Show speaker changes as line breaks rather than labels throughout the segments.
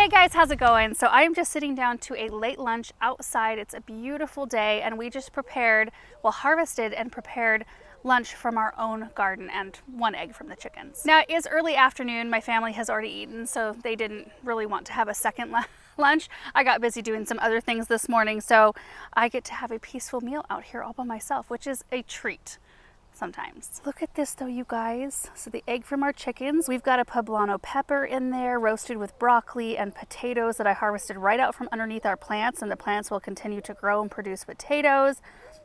Hey guys, how's it going? So I'm just sitting down to a late lunch outside. It's a beautiful day and we just harvested and prepared lunch from our own garden and one egg from the chickens. Now it is early afternoon. My family has already eaten, so they didn't really want to have a second lunch. I got busy doing some other things this morning, so I get to have a peaceful meal out here all by myself, which is a treat. Sometimes. Look at this though, you guys. So the egg from our chickens, we've got a poblano pepper in there roasted with broccoli and potatoes that I harvested right out from underneath our plants, and the plants will continue to grow and produce potatoes.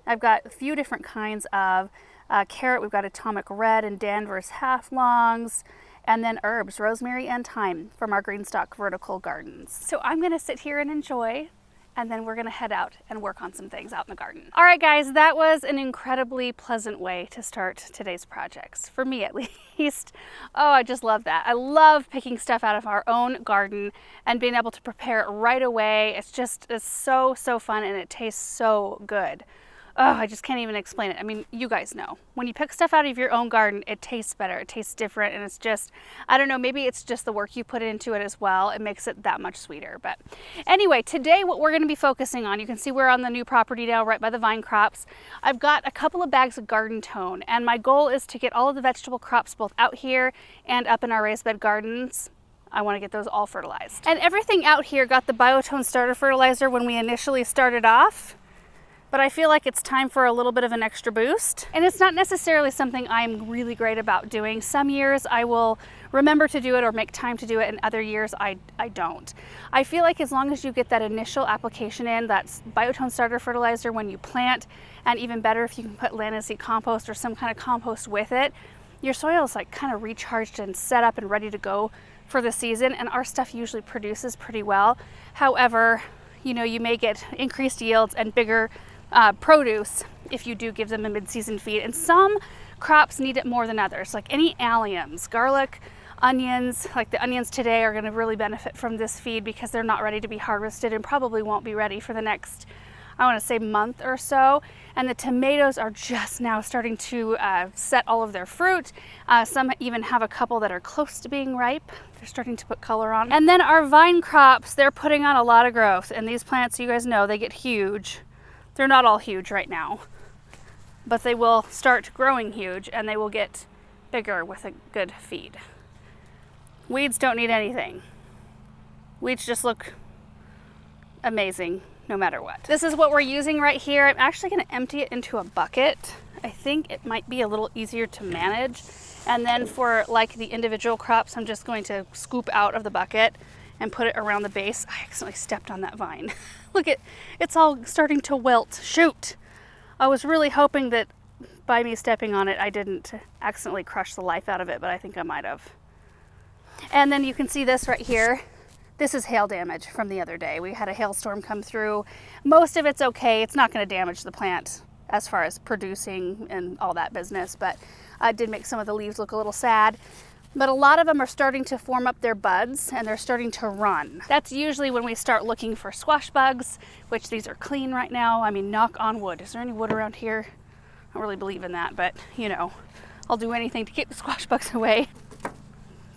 I've got a few different kinds of carrot. We've got atomic red and Danvers half longs, and then herbs, rosemary and thyme from our greenstock vertical gardens. So I'm gonna sit here and enjoy, and then we're gonna head out and work on some things out in the garden. All right guys, that was an incredibly pleasant way to start today's projects, for me at least. Oh, I just love that. I love picking stuff out of our own garden and being able to prepare it right away. It's so fun, and it tastes so good. Oh, I just can't even explain it. I mean, you guys know, when you pick stuff out of your own garden, it tastes better, it tastes different, and it's just, I don't know, maybe it's just the work you put into it as well. It makes it that much sweeter. But anyway, today what we're gonna be focusing on, you can see we're on the new property now, right by the vine crops. I've got a couple of bags of garden tone, and my goal is to get all of the vegetable crops both out here and up in our raised bed gardens. I want to get those all fertilized. And everything out here got the Biotone starter fertilizer when we initially started off, but I feel like it's time for a little bit of an extra boost. And it's not necessarily something I'm really great about doing. Some years I will remember to do it or make time to do it, and other years I don't. I feel like as long as you get that initial application in, that's Biotone starter fertilizer when you plant, and even better if you can put linseed compost or some kind of compost with it, your soil is like kind of recharged and set up and ready to go for the season, and our stuff usually produces pretty well. However, you know, you may get increased yields and bigger produce if you do give them a mid-season feed, and some crops need it more than others, like any alliums, garlic, onions. Like the onions today are going to really benefit from this feed because they're not ready to be harvested and probably won't be ready for the next, I want to say, month or so. And the tomatoes are just now starting to set all of their fruit. Some even have a couple that are close to being ripe. They're starting to put color on. And then our vine crops, they're putting on a lot of growth, and these plants, you guys know, they get huge. They're not all huge right now, but they will start growing huge, and they will get bigger with a good feed. Weeds don't need anything. Weeds just look amazing no matter what. This is what we're using right here. I'm actually going to empty it into a bucket. I think it might be a little easier to manage. And then for like the individual crops, I'm just going to scoop out of the bucket and put it around the base. I accidentally stepped on that vine. Look, it's all starting to wilt. Shoot! I was really hoping that by me stepping on it, I didn't accidentally crush the life out of it, but I think I might have. And then you can see this right here. This is hail damage from the other day. We had a hailstorm come through. Most of it's okay. It's not going to damage the plant as far as producing and all that business, but it did make some of the leaves look a little sad. But a lot of them are starting to form up their buds, and they're starting to run. That's usually when we start looking for squash bugs, which these are clean right now. I mean, knock on wood. Is there any wood around here? I don't really believe in that, but you know, I'll do anything to keep the squash bugs away.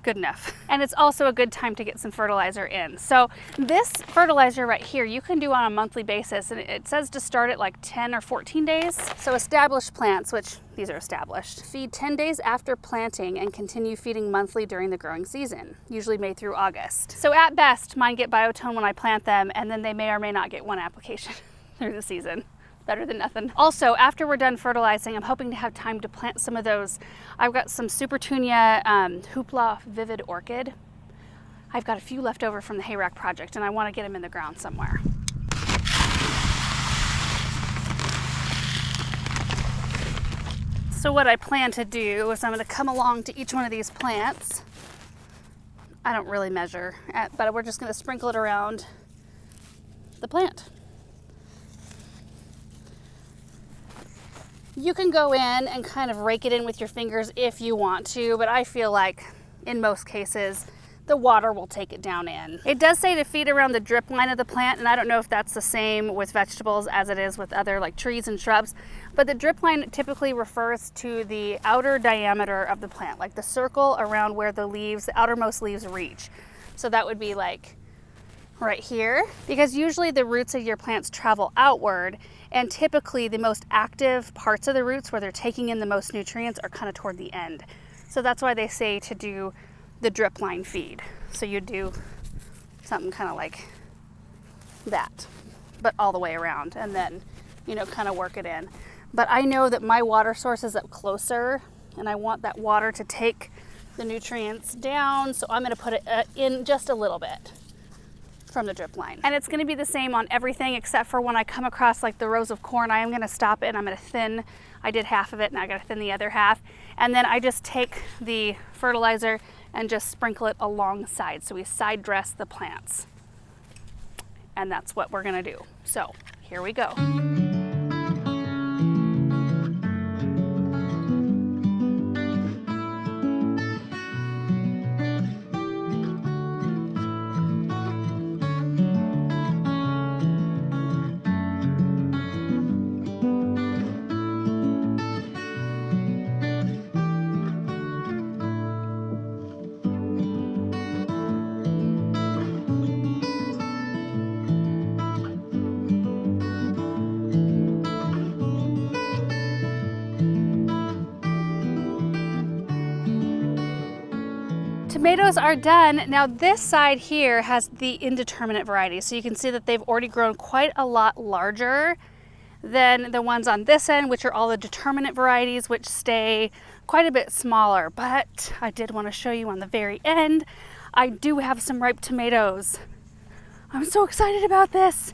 Good enough. And it's also a good time to get some fertilizer in. So this fertilizer right here, you can do on a monthly basis, and it says to start at like 10 or 14 days. So established plants, which these are established, feed 10 days after planting and continue feeding monthly during the growing season, usually May through August. So at best, mine get Biotone when I plant them, and then they may or may not get one application through the season. Better than nothing. Also, after we're done fertilizing, I'm hoping to have time to plant some of those. I've got some Supertunia Hoopla Vivid Orchid. I've got a few left over from the hay rack project, and I want to get them in the ground somewhere. So what I plan to do is I'm going to come along to each one of these plants. I don't really measure, but we're just going to sprinkle it around the plant. You can go in and kind of rake it in with your fingers if you want to, but I feel like in most cases the water will take it down in. It does say to feed around the drip line of the plant, and I don't know if that's the same with vegetables as it is with other like trees and shrubs, but the drip line typically refers to the outer diameter of the plant, like the circle around where the leaves, the outermost leaves reach. So that would be like right here, because usually the roots of your plants travel outward, and typically the most active parts of the roots where they're taking in the most nutrients are kind of toward the end. So that's why they say to do the drip line feed. So you do something kind of like that, but all the way around, and then, you know, kind of work it in. But I know that my water source is up closer, and I want that water to take the nutrients down, so I'm going to put it in just a little bit from the drip line. And it's going to be the same on everything except for when I come across like the rows of corn. I am going to stop it and I'm going to thin. I did half of it and I got to thin the other half, and then I just take the fertilizer and just sprinkle it alongside, so we side dress the plants, and that's what we're going to do. So here we go. Tomatoes are done. Now this side here has the indeterminate variety, so you can see that they've already grown quite a lot larger than the ones on this end, which are all the determinate varieties, which stay quite a bit smaller. But I did want to show you on the very end, I do have some ripe tomatoes. I'm so excited about this.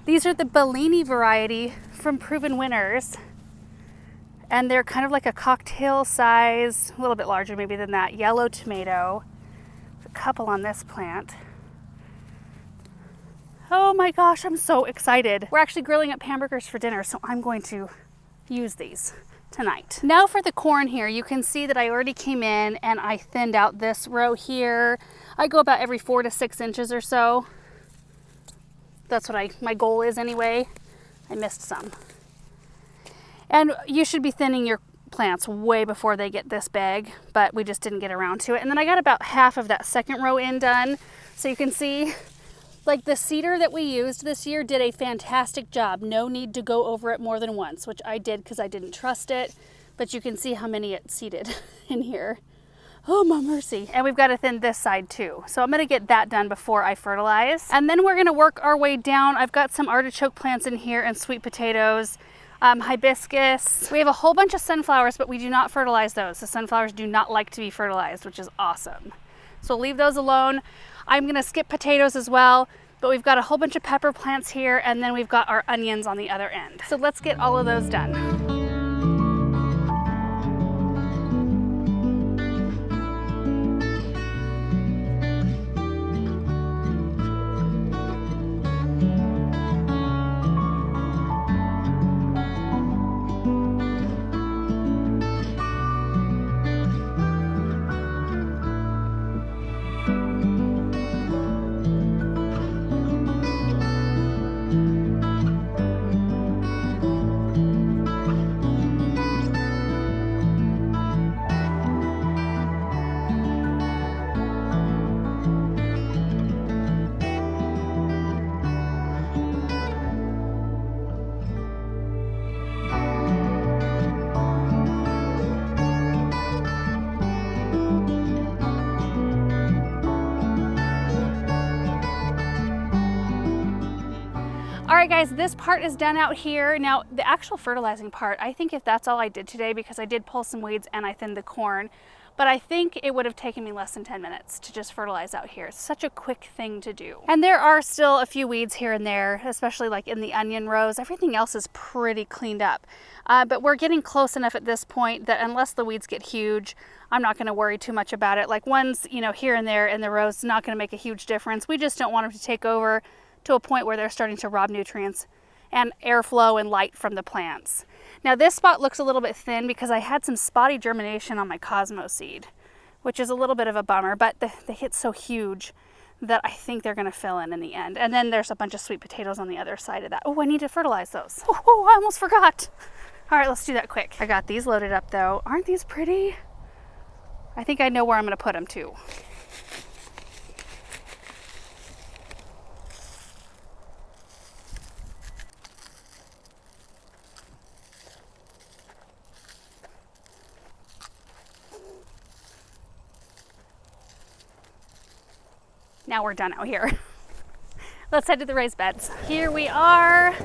These are the Bellini variety from Proven Winners, and they're kind of like a cocktail size, a little bit larger maybe than that, yellow tomato. A couple on this plant. Oh my gosh, I'm so excited. We're actually grilling up hamburgers for dinner, so I'm going to use these tonight. Now for the corn here, you can see that I already came in and I thinned out this row here. I go about every 4 to 6 inches or so. That's what my goal is anyway. I missed some. And you should be thinning your plants way before they get this big, but we just didn't get around to it. And then I got about half of that second row in done. So you can see, like, the seeder that we used this year did a fantastic job. No need to go over it more than once, which I did because I didn't trust it. But you can see how many it seeded in here. Oh my mercy. And we've got to thin this side too. So I'm going to get that done before I fertilize. And then we're going to work our way down. I've got some artichoke plants in here and sweet potatoes. Hibiscus. We have a whole bunch of sunflowers, but we do not fertilize those. The sunflowers do not like to be fertilized, which is awesome. So leave those alone. I'm gonna skip potatoes as well, but we've got a whole bunch of pepper plants here, and then we've got our onions on the other end. So let's get all of those done. All right guys, this part is done out here. Now the actual fertilizing part, I think if that's all I did today, because I did pull some weeds and I thinned the corn, but I think it would have taken me less than 10 minutes to just fertilize out here. It's such a quick thing to do. And there are still a few weeds here and there, especially like in the onion rows. Everything else is pretty cleaned up. But we're getting close enough at this point that unless the weeds get huge, I'm not gonna worry too much about it. Like ones, you know, here and there in the rows, not gonna make a huge difference. We just don't want them to take over to a point where they're starting to rob nutrients and airflow and light from the plants. Now this spot looks a little bit thin because I had some spotty germination on my Cosmo seed, which is a little bit of a bummer, but they hit so huge that I think they're gonna fill in the end. And then there's a bunch of sweet potatoes on the other side of that. Oh, I need to fertilize those. Oh, I almost forgot. All right, let's do that quick. I got these loaded up though. Aren't these pretty? I think I know where I'm gonna put them too. now we're done out here. Let's head to the raised beds. Here we are.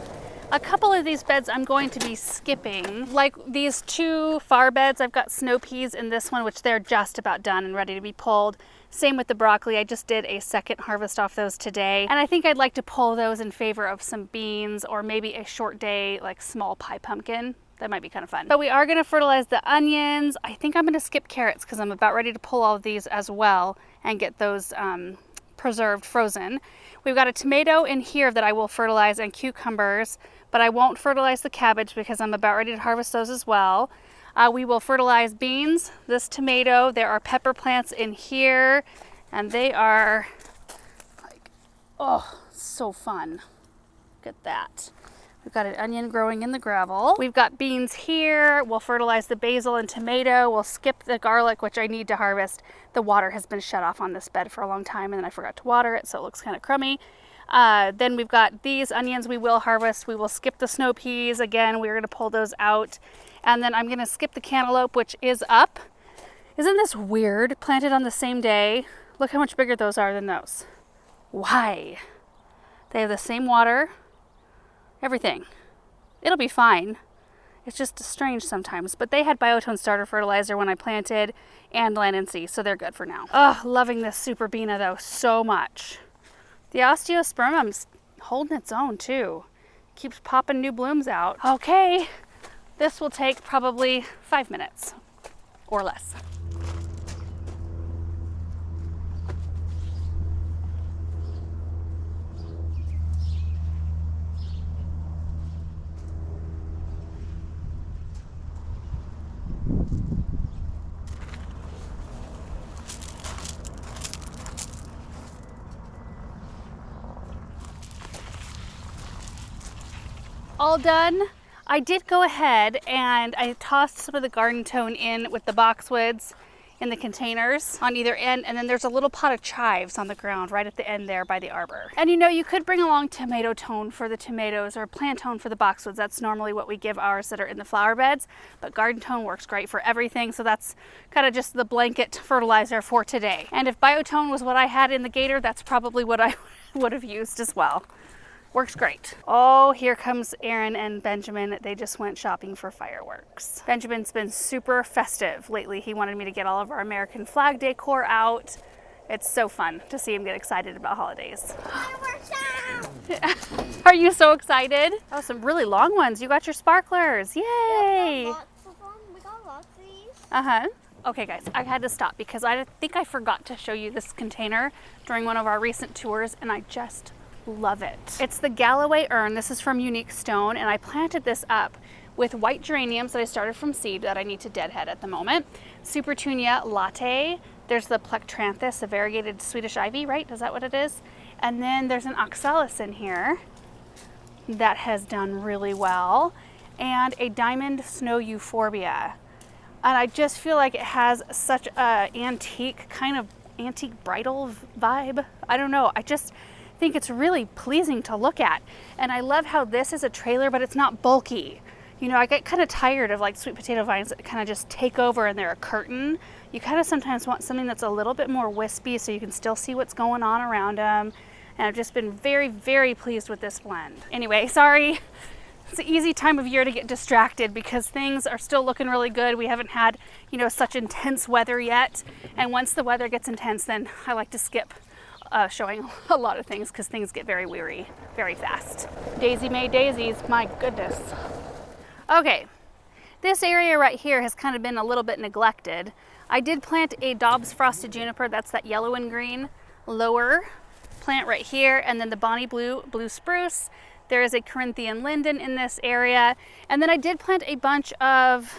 A couple of these beds I'm going to be skipping. Like these two far beds, I've got snow peas in this one, which they're just about done and ready to be pulled. Same with the broccoli. I just did a second harvest off those today. And I think I'd like to pull those in favor of some beans or maybe a short day, like small pie pumpkin. That might be kind of fun. But we are gonna fertilize the onions. I think I'm gonna skip carrots because I'm about ready to pull all of these as well and get those preserved, frozen. We've got a tomato in here that I will fertilize and cucumbers, but I won't fertilize the cabbage because I'm about ready to harvest those as well. We will fertilize beans, this tomato. There are pepper plants in here and they are like, oh, so fun. Look at that. We've got an onion growing in the gravel. We've got beans here. We'll fertilize the basil and tomato. We'll skip the garlic, which I need to harvest. The water has been shut off on this bed for a long time and then I forgot to water it, so it looks kind of crummy. Then we've got these onions we will harvest. We will skip the snow peas. Again, we're gonna pull those out. And then I'm gonna skip the cantaloupe, which is up. Isn't this weird? Planted on the same day. Look how much bigger those are than those. Why? They have the same water. Everything. It'll be fine. It's just strange sometimes, but they had Biotone starter fertilizer when I planted and Land and Sea, so they're good for now. Oh, loving this Super Bina though so much. The osteospermum's holding its own too. Keeps popping new blooms out. Okay, this will take probably 5 minutes or less. All done. I did go ahead and I tossed some of the garden tone in with the boxwoods in the containers on either end, and then there's a little pot of chives on the ground right at the end there by the arbor. And you know, you could bring along tomato tone for the tomatoes or plant tone for the boxwoods. That's normally what we give ours that are in the flower beds, but garden tone works great for everything, so that's kind of just the blanket fertilizer for today. And if biotone was what I had in the gator, that's probably what I would have used as well. Works great. Oh, here comes Aaron and Benjamin. They just went shopping for fireworks. Benjamin's been super festive lately. He wanted me to get all of our American flag decor out. It's so fun to see him get excited about holidays.
Fireworks out!
Are you so excited? Oh, some really long ones. You got your sparklers. Yay!
We got lots of them. We got lots of these.
Uh-huh. Okay guys, I had to stop because I think I forgot to show you this container during one of our recent tours, and I just love it. It's the Galloway urn. This is from Unique Stone, and I planted this up with white geraniums that I started from seed that I need to deadhead at the moment. Supertunia latte. There's the Plectranthus, a variegated Swedish ivy, right? Is that what it is? And then there's an oxalis in here that has done really well, and a diamond snow euphorbia. And I just feel like it has such a antique, kind of antique bridal vibe. I don't know. I just think it's really pleasing to look at. And I love how this is a trailer, but it's not bulky. You know, I get kind of tired of like sweet potato vines that kind of just take over and they're a curtain. You kind of sometimes want something that's a little bit more wispy so you can still see what's going on around them. And I've just been very, very pleased with this blend. Anyway, sorry. It's an easy time of year to get distracted because things are still looking really good. We haven't had, you know, such intense weather yet. And once the weather gets intense, then I like to skip showing a lot of things because things get very weary very fast. Daisy May daisies, my goodness. Okay, this area right here has kind of been a little bit neglected. I did plant a Dobbs frosted juniper, that's that yellow and green lower plant right here, and then the Bonnie blue spruce. There is a Corinthian linden in this area, and then I did plant a bunch of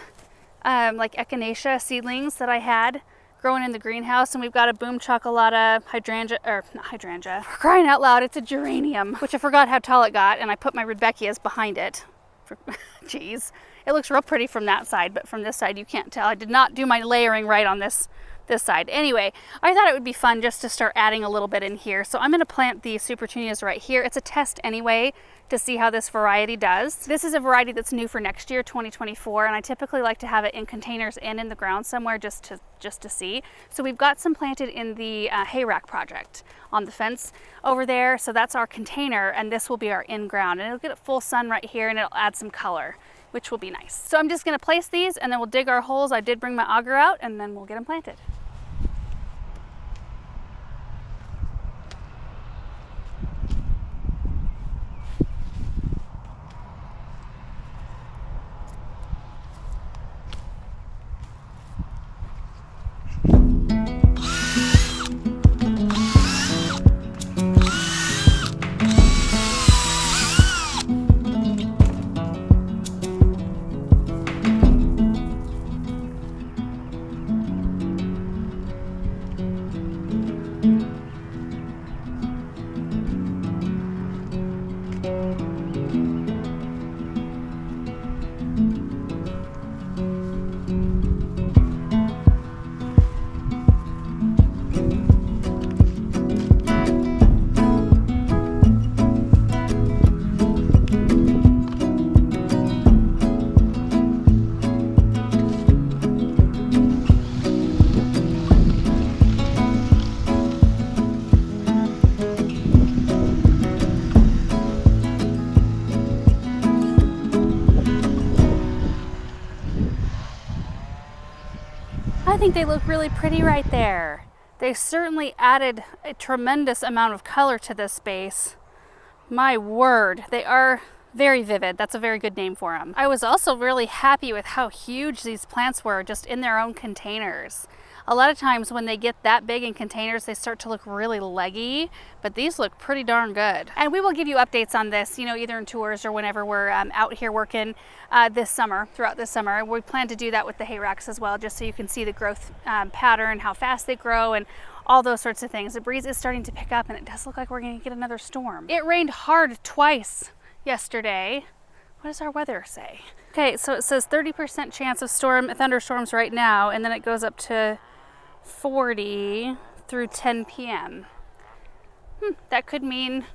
like echinacea seedlings that I had growing in the greenhouse, and we've got a boom chocolata hydrangea, or not hydrangea, for crying out loud, it's a geranium, which I forgot how tall it got, and I put my rudbeckias behind it. Jeez, it looks real pretty from that side, but from this side you can't tell. I did not do my layering right on this side. Anyway, I thought it would be fun just to start adding a little bit in here. So I'm going to plant the Supertunias right here. It's a test anyway to see how this variety does. This is a variety that's new for next year, 2024, and I typically like to have it in containers and in the ground somewhere just to just to see. So we've got some planted in the hay rack project on the fence over there. So that's our container, and this will be our in-ground, and it'll get full sun right here, and it'll add some color, which will be nice. So I'm just gonna place these, and then we'll dig our holes. I did bring my auger out, and then we'll get them planted. I think they look really pretty right there. They certainly added a tremendous amount of color to this space. My word, they are very vivid. That's a very good name for them. I was also really happy with how huge these plants were just in their own containers. A lot of times when they get that big in containers, they start to look really leggy, but these look pretty darn good. And we will give you updates on this, you know, either in tours or whenever we're out here working this summer, throughout this summer. We plan to do that with the hay racks as well, just so you can see the growth pattern, how fast they grow, and all those sorts of things. The breeze is starting to pick up, and it does look like we're gonna get another storm. It rained hard twice yesterday. What does our weather say? Okay, so it says 30% chance of thunderstorms right now, and then it goes up to 40 through 10 p.m. That could mean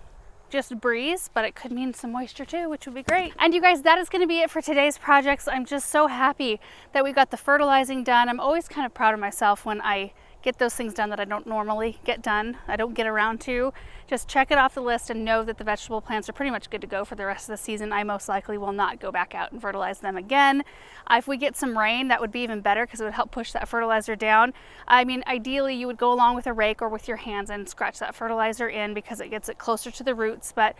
just breeze, but it could mean some moisture too, which would be great. And you guys, that is going to be it for today's projects. I'm just so happy that we got the fertilizing done. I'm always kind of proud of myself when I get those things done that I don't normally get done, I don't get around to. Just check it off the list and know that the vegetable plants are pretty much good to go for the rest of the season. I most likely will not go back out and fertilize them again. If we get some rain, that would be even better because it would help push that fertilizer down. I mean, ideally you would go along with a rake or with your hands and scratch that fertilizer in because it gets it closer to the roots, but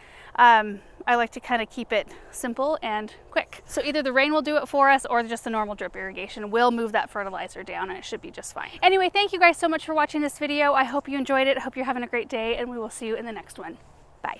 I like to kind of keep it simple and quick. So either the rain will do it for us or just the normal drip irrigation will move that fertilizer down, and it should be just fine. Anyway, thank you guys so much for watching this video. I hope you enjoyed it. I hope you're having a great day, and we will see you in the next one. Bye.